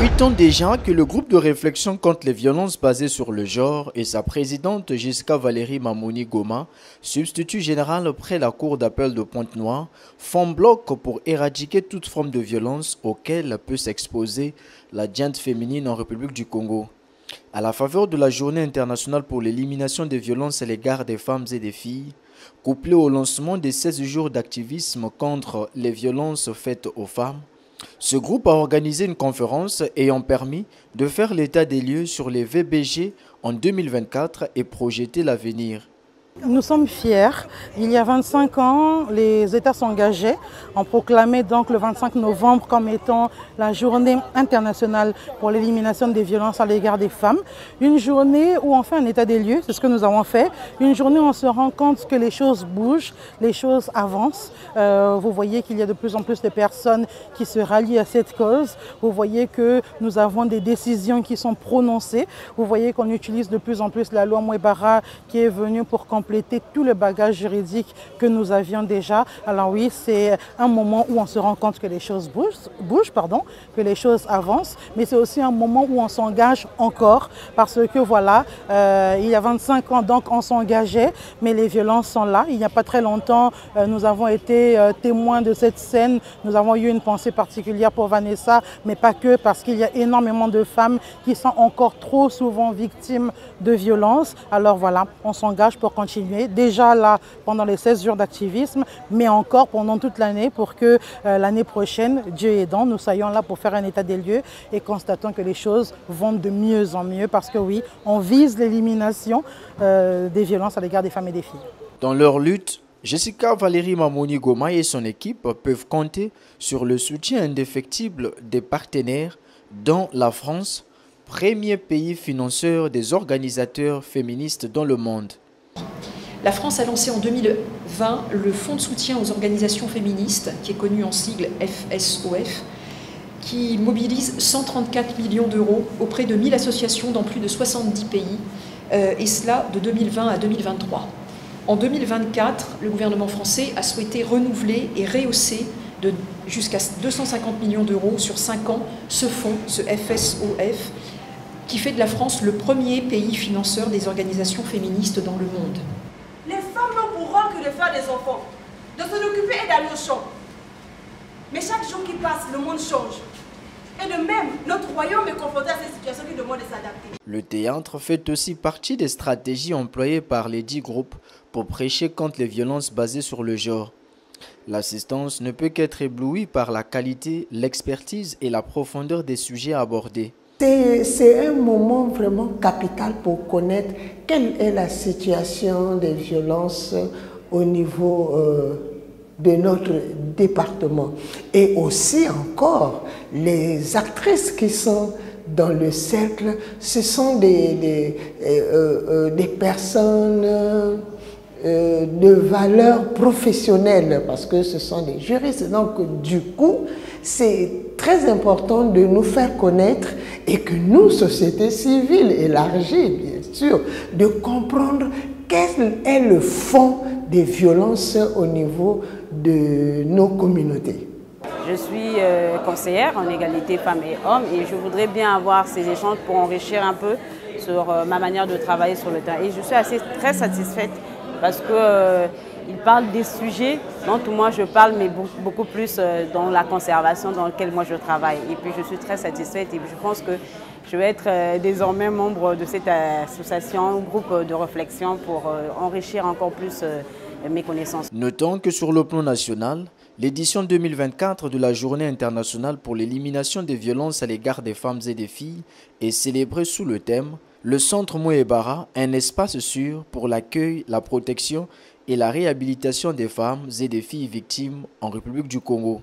8 ans déjà que le groupe de réflexion contre les violences basées sur le genre et sa présidente Jessica Valérie Mamoni Goma, substitut général près la cour d'appel de Pointe-Noire, font bloc pour éradiquer toute forme de violence auquel peut s'exposer la gente féminine en République du Congo. À la faveur de la Journée internationale pour l'élimination des violences à l'égard des femmes et des filles, couplée au lancement des 16 jours d'activisme contre les violences faites aux femmes, ce groupe a organisé une conférence ayant permis de faire l'état des lieux sur les VBG en 2024 et projeter l'avenir. Nous sommes fiers. Il y a 25 ans, les États s'engageaient en proclamant donc le 25 novembre comme étant la journée internationale pour l'élimination des violences à l'égard des femmes. Une journée où on fait un état des lieux, c'est ce que nous avons fait. Une journée où on se rend compte que les choses bougent, les choses avancent. Vous voyez qu'il y a de plus en plus de personnes qui se rallient à cette cause. Vous voyez que nous avons des décisions qui sont prononcées. Vous voyez qu'on utilise de plus en plus la loi Mouebara qui est venue pour compléter tout le bagage juridique que nous avions déjà. Alors oui, c'est un moment où on se rend compte que les choses bougent, que les choses avancent, mais c'est aussi un moment où on s'engage encore parce que voilà, il y a 25 ans, donc on s'engageait, mais les violences sont là. Il n'y a pas très longtemps, nous avons été témoins de cette scène. Nous avons eu une pensée particulière pour Vanessa, mais pas que, parce qu'il y a énormément de femmes qui sont encore trop souvent victimes de violences. Alors voilà, on s'engage pour continuer. Déjà là, pendant les 16 jours d'activisme, mais encore pendant toute l'année pour que l'année prochaine, Dieu aidant, nous soyons là pour faire un état des lieux et constatons que les choses vont de mieux en mieux parce que oui, on vise l'élimination des violences à l'égard des femmes et des filles. Dans leur lutte, Jessica Valérie Mamoni Goma et son équipe peuvent compter sur le soutien indéfectible des partenaires, dont la France, premier pays financeur des organisateurs féministes dans le monde. La France a lancé en 2020 le Fonds de soutien aux organisations féministes, qui est connu en sigle FSOF, qui mobilise 134 millions d'euros auprès de 1000 associations dans plus de 70 pays, et cela de 2020 à 2023. En 2024, le gouvernement français a souhaité renouveler et rehausser jusqu'à 250 millions d'euros sur 5 ans ce fonds, ce FSOF, qui fait de la France le premier pays financeur des organisations féministes dans le monde. Les femmes n'ont pour rôle que de faire des enfants, de se l'occuper et d'aller au champ. Mais chaque jour qui passe, le monde change. Et de même, notre royaume est confronté à cette situation qui demande de s'adapter. Le théâtre fait aussi partie des stratégies employées par les 10 groupes pour prêcher contre les violences basées sur le genre. L'assistance ne peut qu'être éblouie par la qualité, l'expertise et la profondeur des sujets abordés. C'est un moment vraiment capital pour connaître quelle est la situation des violences au niveau de notre département. Et aussi encore, les actrices qui sont dans le cercle, ce sont des personnes de valeur professionnelle parce que ce sont des juristes. Donc du coup, c'est très important de nous faire connaître et que nous, société civile élargie, bien sûr, de comprendre quel est le fond des violences au niveau de nos communautés. Je suis conseillère en égalité femmes et hommes et je voudrais bien avoir ces échanges pour enrichir un peu sur ma manière de travailler sur le terrain. Et je suis très satisfaite parce qu'il parle des sujets dont moi je parle, mais beaucoup plus dans la conservation dans laquelle moi je travaille. Et puis je suis très satisfaite et je pense que je vais être désormais membre de cette association, groupe de réflexion pour enrichir encore plus mes connaissances. Notons que sur le plan national, l'édition 2024 de la Journée internationale pour l'élimination des violences à l'égard des femmes et des filles est célébrée sous le thème « Le Centre Mouebara, un espace sûr pour l'accueil, la protection et la réhabilitation des femmes et des filles victimes en République du Congo ».